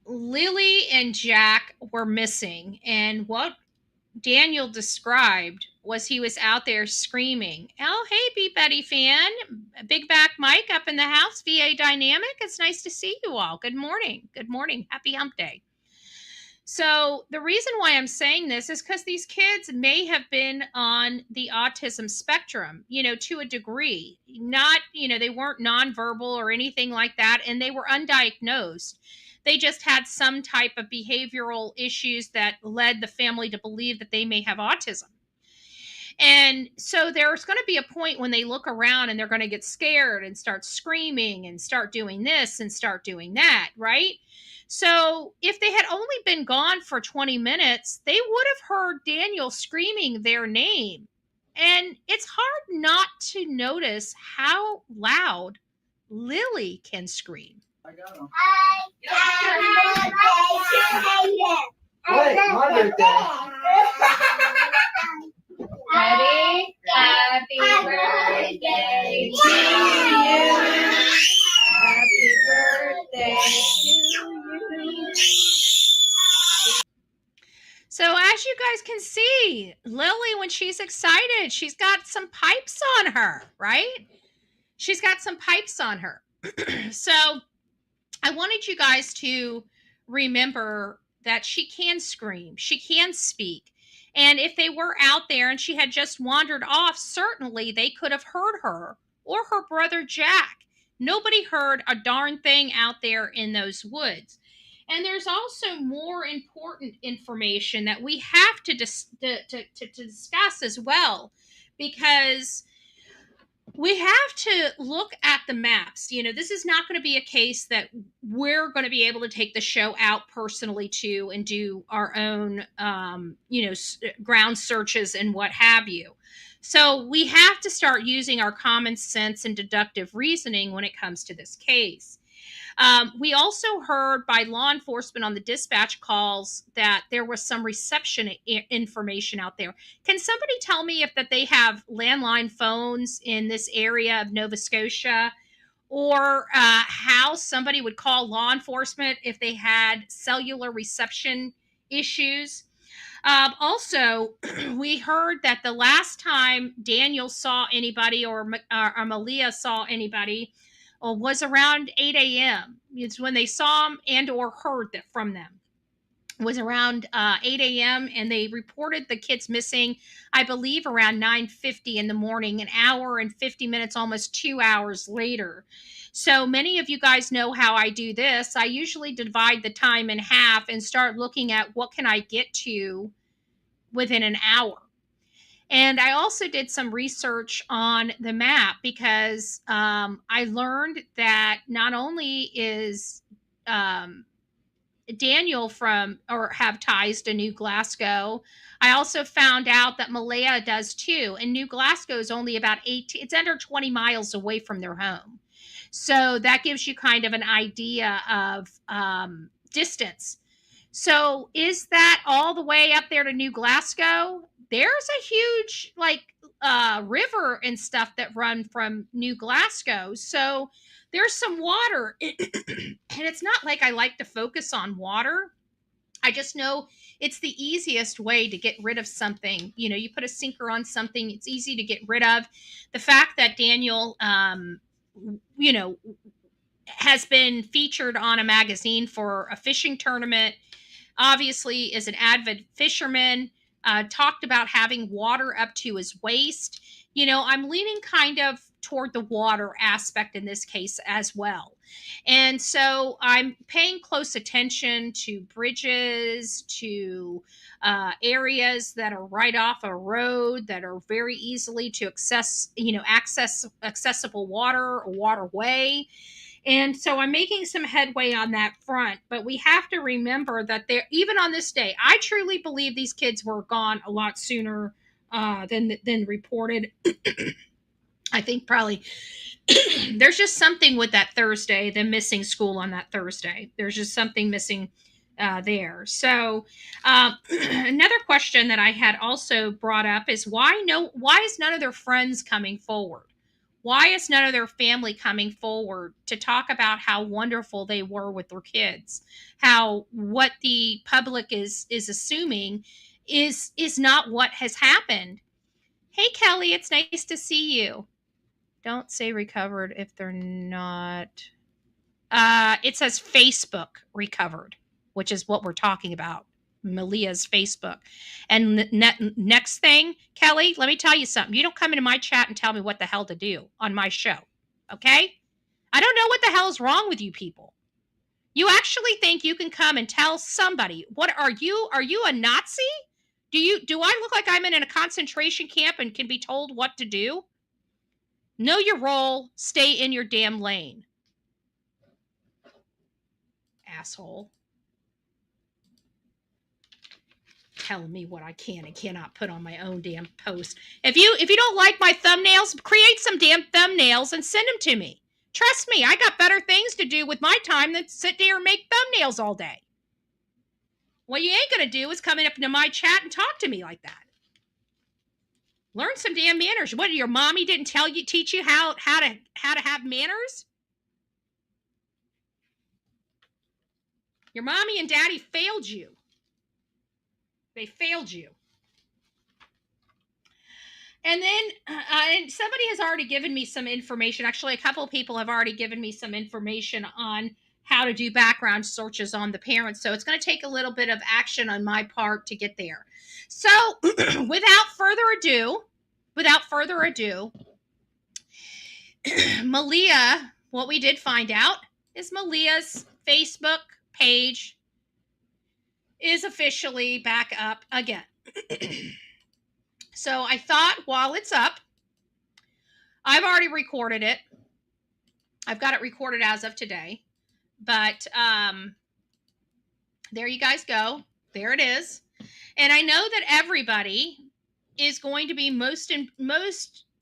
Lilly and Jack were missing. And what Daniel described was he was out there screaming, "Oh, hey, Be Betty fan. Big Back Mike up in the house, VA Dynamic. It's nice to see you all. Good morning. Good morning. Happy hump day." So the reason why I'm saying this is because these kids may have been on the autism spectrum, to a degree. Not, they weren't nonverbal or anything like that, and they were undiagnosed. They just had some type of behavioral issues that led the family to believe that they may have autism. And so there's going to be a point when they look around and they're going to get scared and start screaming and start doing this and start doing that, right? So if they had only been gone for 20 minutes, they would have heard Daniel screaming their name. And it's hard not to notice how loud Lily can scream. I got him. Wait, my birthday. Ready? Happy birthday to you. Happy birthday to you. So as you guys can see, Lily, when she's excited, she's got some pipes on her, right? She's got some pipes on her. So I wanted you guys to remember that she can scream, she can speak. And if they were out there and she had just wandered off, certainly they could have heard her or her brother Jack. Nobody heard a darn thing out there in those woods. And there's also more important information that we have to discuss as well, because we have to look at the maps. You know, this is not going to be a case that we're going to be able to take the show out personally to and do our own, ground searches and what have you. So we have to start using our common sense and deductive reasoning when it comes to this case. We also heard by law enforcement on the dispatch calls that there was some reception information out there. Can somebody tell me if that they have landline phones in this area of Nova Scotia, or how somebody would call law enforcement if they had cellular reception issues? Also, we heard that the last time Daniel saw anybody or Malehya saw anybody was around 8 a.m. It's when they saw them and or heard that from them. It was around 8 a.m. and they reported the kids missing, I believe, around 9:50 in the morning, an hour and 50 minutes, almost 2 hours later. So many of you guys know how I do this. I usually divide the time in half and start looking at what can I get to within an hour. And I also did some research on the map because I learned that not only is Daniel have ties to New Glasgow, I also found out that Malehya does too. And New Glasgow is only about it's under 20 miles away from their home. So that gives you kind of an idea of distance. So is that all the way up there to New Glasgow? There's a huge river and stuff that run from New Glasgow. So there's some water. And it's not like I like to focus on water. I just know it's the easiest way to get rid of something. You know, you put a sinker on something, it's easy to get rid of. The fact that Daniel, has been featured on a magazine for a fishing tournament, obviously is an avid fisherman, talked about having water up to his waist. You know, I'm leaning kind of toward the water aspect in this case as well. And so I'm paying close attention to bridges, to areas that are right off a road that are very easily to access accessible water or waterway. And so I'm making some headway on that front, but we have to remember that even on this day, I truly believe these kids were gone a lot sooner than reported. I think probably there's just something with that Thursday, them missing school on that Thursday. There's just something missing there. So another question that I had also brought up is why is none of their friends coming forward? Why is none of their family coming forward to talk about how wonderful they were with their kids? How what the public is assuming is not what has happened. Hey, Kelly, it's nice to see you. Don't say recovered if they're not. It says Facebook recovered, which is what we're talking about. Malehya's Facebook. And next thing, Kelly, let me tell you something. You don't come into my chat and tell me what the hell to do on my show. Okay? I don't know what the hell is wrong with you people. You actually think you can come and tell somebody, what are you? Are you a Nazi? Do I look like I'm in a concentration camp and can be told what to do? Know your role. Stay in your damn lane. Asshole. Telling me what I can and cannot put on my own damn post. If you don't like my thumbnails, create some damn thumbnails and send them to me. Trust me, I got better things to do with my time than sit there and make thumbnails all day. What you ain't gonna do is come up into my chat and talk to me like that. Learn some damn manners. What, your mommy didn't teach you how to have manners? Your mommy and daddy failed you. They failed you. And then and somebody has already given me some information. Actually, a couple of people have already given me some information on how to do background searches on the parents. So it's going to take a little bit of action on my part to get there. So without further ado, Malehya, what we did find out is Malehya's Facebook page is officially back up again. So I thought while it's up, I've already recorded it. I've got it recorded as of today. But there you guys go. There it is. And I know that everybody is going to be most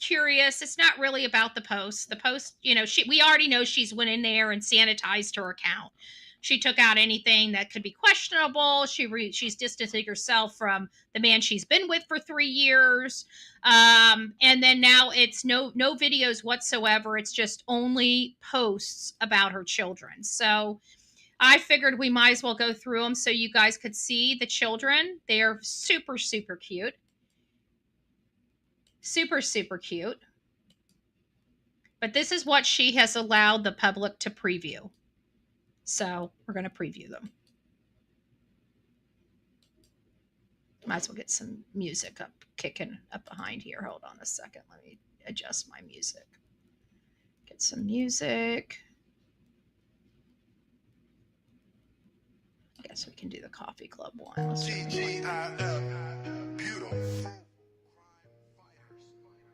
curious. It's not really about the post. The post, we already know she's went in there and sanitized her account. She took out anything that could be questionable. She's distancing herself from the man she's been with for 3 years. And then now it's no videos whatsoever. It's just only posts about her children. So I figured we might as well go through them so you guys could see the children. They are super, super cute. Super, super cute. But this is what she has allowed the public to preview. So we're going to preview them. Might as well get some music kicking up behind here. Hold on a second. Let me adjust my music. Get some music. I guess we can do the coffee club one.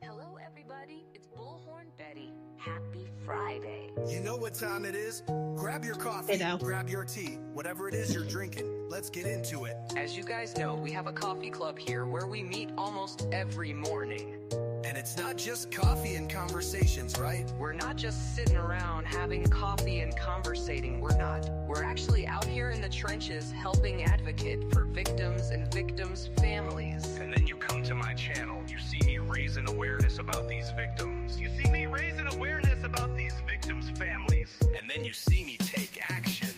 Hello, everybody. It's Bullhorn Betty. Happy Friday. You know what time it is? Grab your coffee, grab your tea, whatever it is you're drinking. Let's get into it. As you guys know, we have a coffee club here where we meet almost every morning. And it's not just coffee and conversations, right? We're not just sitting around having coffee and conversating. We're not. We're actually out here in the trenches helping advocate for victims and victims' families. And then you come to my channel. You see me raising awareness about these victims. You see me raising awareness about these victims' families. And then you see me take action.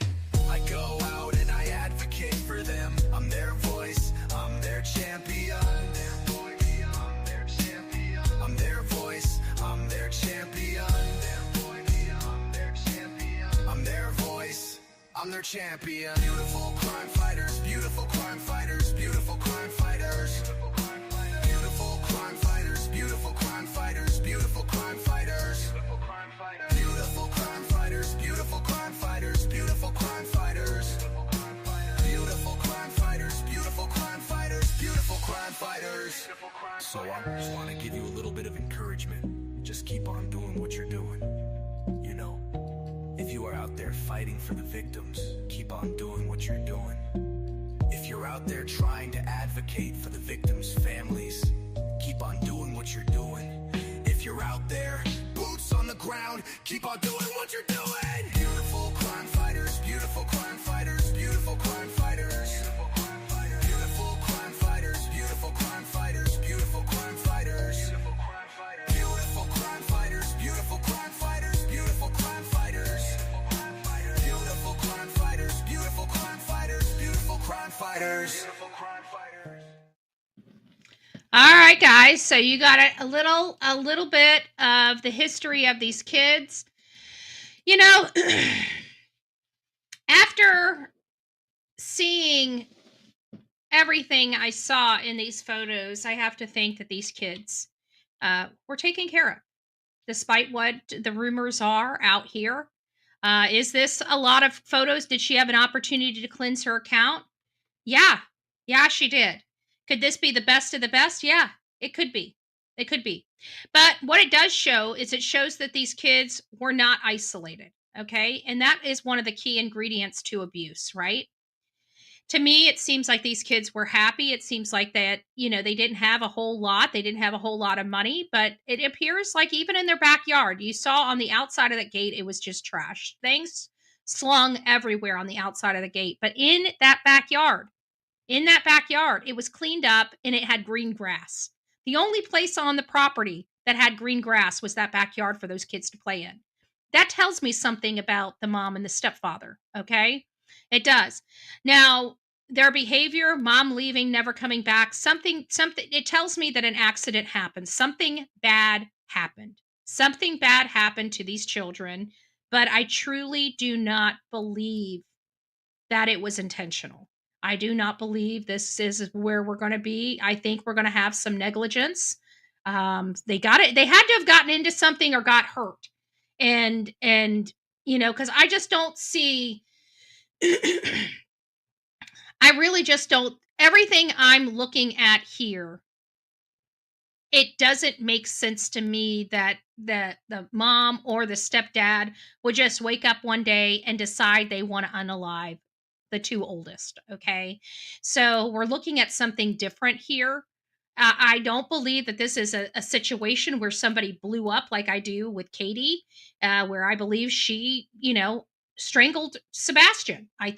I go out and I advocate for them. I'm their voice. I'm their champion. I'm their voice, I'm their champion. I'm their voice, I'm their champion. Beautiful crime fighters, beautiful crime fighters, beautiful crime fighters. Beautiful crime fighters, beautiful crime fighters, beautiful crime fighters. Beautiful crime fighters, beautiful crime fighters, beautiful crime fighters. Beautiful crime fighters, beautiful crime fighters, beautiful crime fighters. So I just want to give you a little bit of encouragement. Just keep on doing what you're doing. You know, if you are out there fighting for the victims, keep on doing what you're doing. If you're out there trying to advocate for the victims' families, keep on doing what you're doing. If you're out there, boots on the ground, keep on doing what you're doing. Beautiful crime fighters, beautiful crime fighters, beautiful crime fighters. Beautiful crime fighters, beautiful crime fighters, beautiful crime fighters. Beautiful crime fighters, beautiful crime fighters, beautiful crime fighters. Beautiful crime fighters, beautiful crime fighters, beautiful crime fighters. All right, guys. So you got a little bit of the history of these kids. You know, after seeing everything I saw in these photos, I have to think that these kids were taken care of, despite what the rumors are out here. Is this a lot of photos? Did she have an opportunity to cleanse her account? Yeah, she did. Could this be the best of the best? Yeah, it could be. It could be. But what it does show is it shows that these kids were not isolated. Okay. And that is one of the key ingredients to abuse, right? To me, it seems like these kids were happy. It seems like that, they didn't have a whole lot. They didn't have a whole lot of money, but it appears like even in their backyard, you saw on the outside of that gate, it was just trash. Things slung everywhere on the outside of the gate. But in that backyard, it was cleaned up and it had green grass. The only place on the property that had green grass was that backyard for those kids to play in. That tells me something about the mom and the stepfather, okay? It does. Now, their behavior, mom leaving, never coming back, something, it tells me that an accident happened. Something bad happened. Something bad happened to these children, but I truly do not believe that it was intentional. I do not believe this is where we're going to be. I think we're going to have some negligence. They got it. They had to have gotten into something or got hurt. And because I just don't see, I really just don't, everything I'm looking at here, it doesn't make sense to me that the mom or the stepdad would just wake up one day and decide they want to unalive the two oldest. Okay. So we're looking at something different here. I don't believe that this is a situation where somebody blew up like I do with Katie, where I believe she, strangled Sebastian. I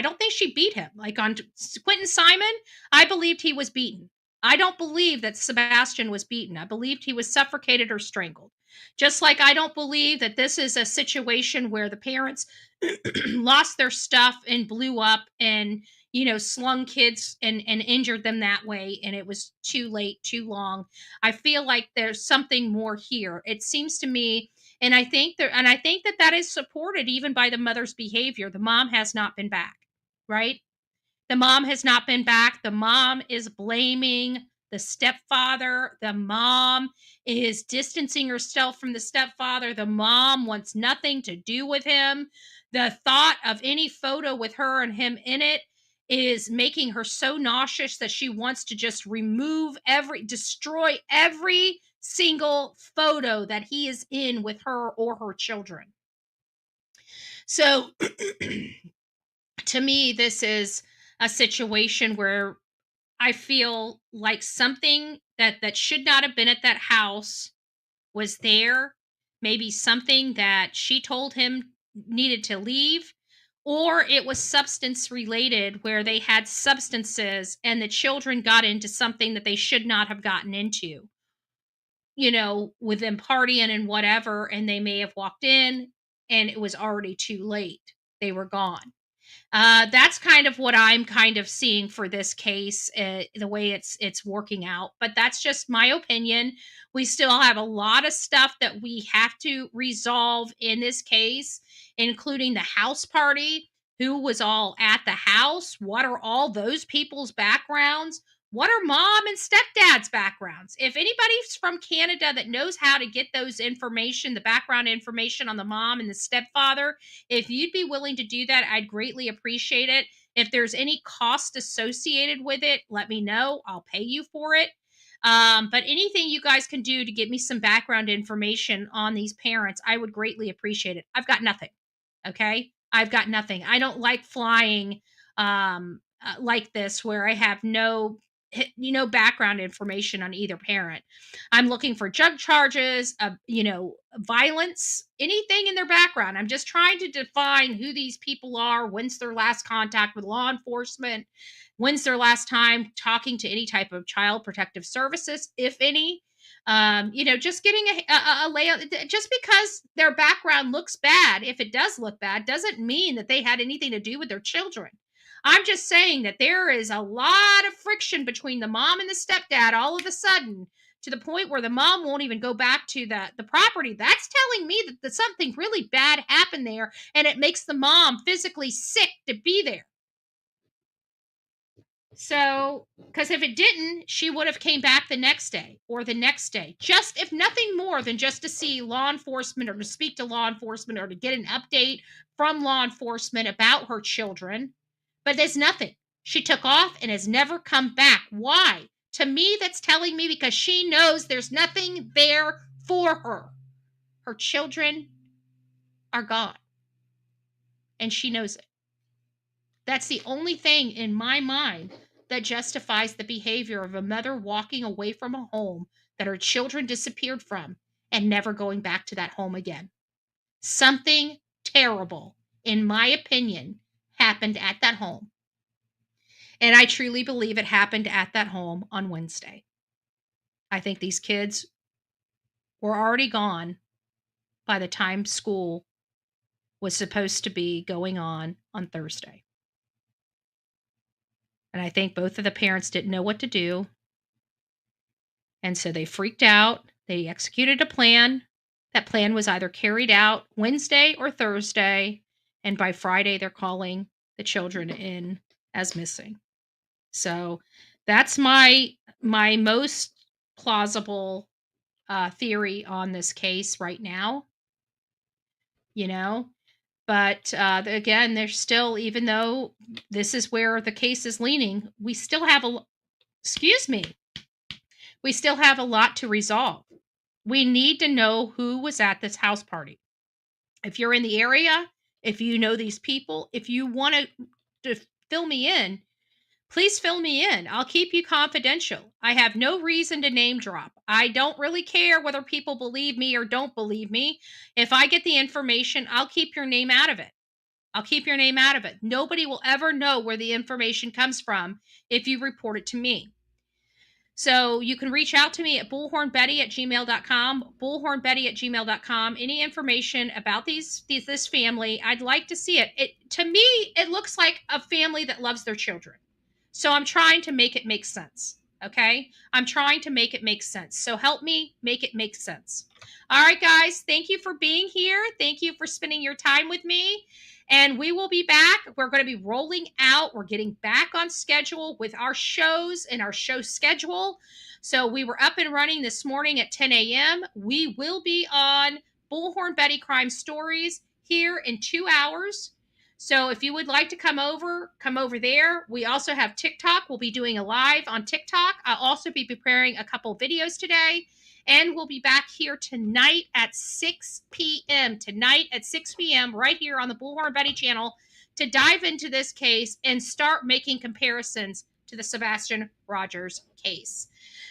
don't think she beat him. Like on Quentin Simon, I believed he was beaten. I don't believe that Sebastian was beaten. I believed he was suffocated or strangled. Just like I don't believe that this is a situation where the parents lost their stuff and blew up and, slung kids and injured them that way. And it was too late, too long. I feel like there's something more here. It seems to me, and I think that is supported even by the mother's behavior. The mom has not been back, right? The mom has not been back. The mom is blaming the stepfather. The mom is distancing herself from the stepfather. The mom wants nothing to do with him. The thought of any photo with her and him in it is making her so nauseous that she wants to just destroy every single photo that he is in with her or her children. So to me, this is a situation where I feel like something that should not have been at that house was there. Maybe something that she told him needed to leave, or it was substance related where they had substances and the children got into something that they should not have gotten into, with them partying and whatever, and they may have walked in and it was already too late. They were gone. That's kind of what I'm kind of seeing for this case, the way it's working out. But that's just my opinion. We still have a lot of stuff that we have to resolve in this case, including the house party. Who was all at the house? What are all those people's backgrounds? What are mom and stepdad's backgrounds? If anybody's from Canada that knows how to get those information, the background information on the mom and the stepfather, if you'd be willing to do that, I'd greatly appreciate it. If there's any cost associated with it, let me know. I'll pay you for it. But anything you guys can do to give me some background information on these parents, I would greatly appreciate it. I've got nothing. Okay? I've got nothing. I don't like flying like this where I have no background information on either parent. I'm looking for drug charges, violence, anything in their background. I'm just trying to define who these people are, when's their last contact with law enforcement, when's their last time talking to any type of child protective services, if any. Just getting a layout. Just because their background looks bad, if it does look bad, doesn't mean that they had anything to do with their children. I'm just saying that there is a lot of friction between the mom and the stepdad all of a sudden, to the point where the mom won't even go back to the property. That's telling me that something really bad happened there, and it makes the mom physically sick to be there. So, because if it didn't, she would have came back the next day or the next day, just if nothing more than just to see law enforcement or to speak to law enforcement or to get an update from law enforcement about her children. But there's nothing. She took off and has never come back. Why? To me, that's telling me because she knows there's nothing there for her. Her children are gone. And she knows it. That's the only thing in my mind that justifies the behavior of a mother walking away from a home that her children disappeared from and never going back to that home again. Something terrible, in my opinion, happened at that home. And I truly believe it happened at that home on Wednesday. I think these kids were already gone by the time school was supposed to be going on Thursday. And I think both of the parents didn't know what to do. And so they freaked out. They executed a plan. That plan was either carried out Wednesday or Thursday. And by Friday, they're calling the children in as missing. So that's my most plausible theory on this case right now. You know, but again, there's still, even though this is where the case is leaning, we still have we still have a lot to resolve. We need to know who was at this house party. If you're in the area, if you know these people, if you want to fill me in, please fill me in. I'll keep you confidential. I have no reason to name drop. I don't really care whether people believe me or don't believe me. If I get the information, I'll keep your name out of it. I'll keep your name out of it. Nobody will ever know where the information comes from if you report it to me. So you can reach out to me at bullhornbetty@gmail.com, bullhornbetty@gmail.com. Any information about this family, I'd like to see it. To me, it looks like a family that loves their children. So I'm trying to make it make sense, okay? I'm trying to make it make sense. So help me make it make sense. All right, guys, thank you for being here. Thank you for spending your time with me. And we will be back. We're going to be rolling out. We're getting back on schedule with our shows and our show schedule. So we were up and running this morning at 10 a.m. We will be on Bullhorn Betty Crime Stories here in 2 hours. So if you would like to come over there. We also have TikTok. We'll be doing a live on TikTok. I'll also be preparing a couple videos today. And we'll be back here tonight at 6 p.m. Tonight at 6 p.m. right here on the Bullhorn Betty channel to dive into this case and start making comparisons to the Sebastian Rogers case.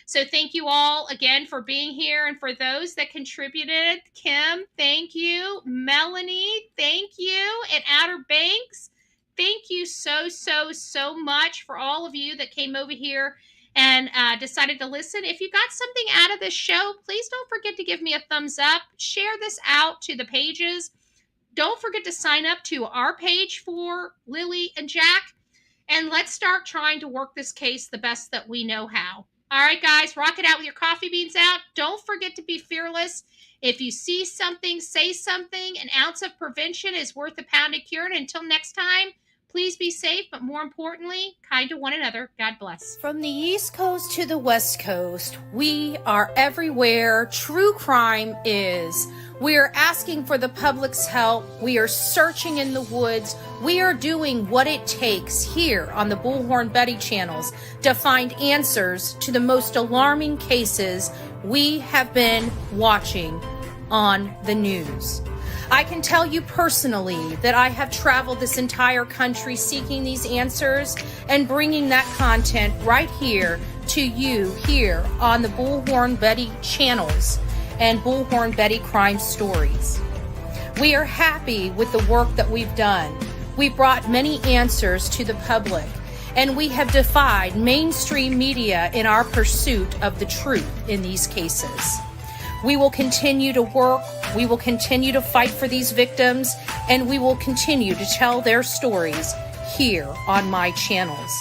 So thank you all again for being here. And for those that contributed, Kim, thank you. Melanie, thank you. And Outer Banks, thank you so much for all of you that came over here and decided to listen. If you got something out of this show, please don't forget to give me a thumbs up. Share this out to the pages. Don't forget to sign up to our page for Lilly and Jack. And let's start trying to work this case the best that we know how. All right, guys, rock it out with your coffee beans out. Don't forget to be fearless. If you see something, say something. An ounce of prevention is worth a pound of cure. And until next time, please be safe, but more importantly, kind to one another. God bless. From the East Coast to the West Coast, we are everywhere true crime is. We are asking for the public's help. We are searching in the woods. We are doing what it takes here on the Bullhorn Betty channels to find answers to the most alarming cases we have been watching on the news. I can tell you personally that I have traveled this entire country seeking these answers and bringing that content right here to you here on the Bullhorn Betty channels and Bullhorn Betty Crime Stories. We are happy with the work that we've done. We brought many answers to the public, and we have defied mainstream media in our pursuit of the truth in these cases. We will continue to work, we will continue to fight for these victims, and we will continue to tell their stories here on my channels.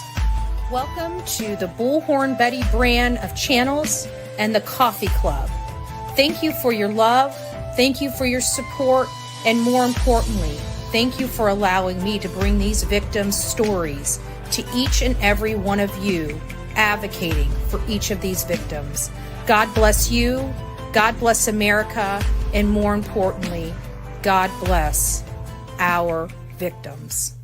Welcome to the Bullhorn Betty brand of channels and the Coffee Club. Thank you for your love, thank you for your support, and more importantly, thank you for allowing me to bring these victims' stories to each and every one of you, advocating for each of these victims. God bless you, God bless America, and more importantly, God bless our victims.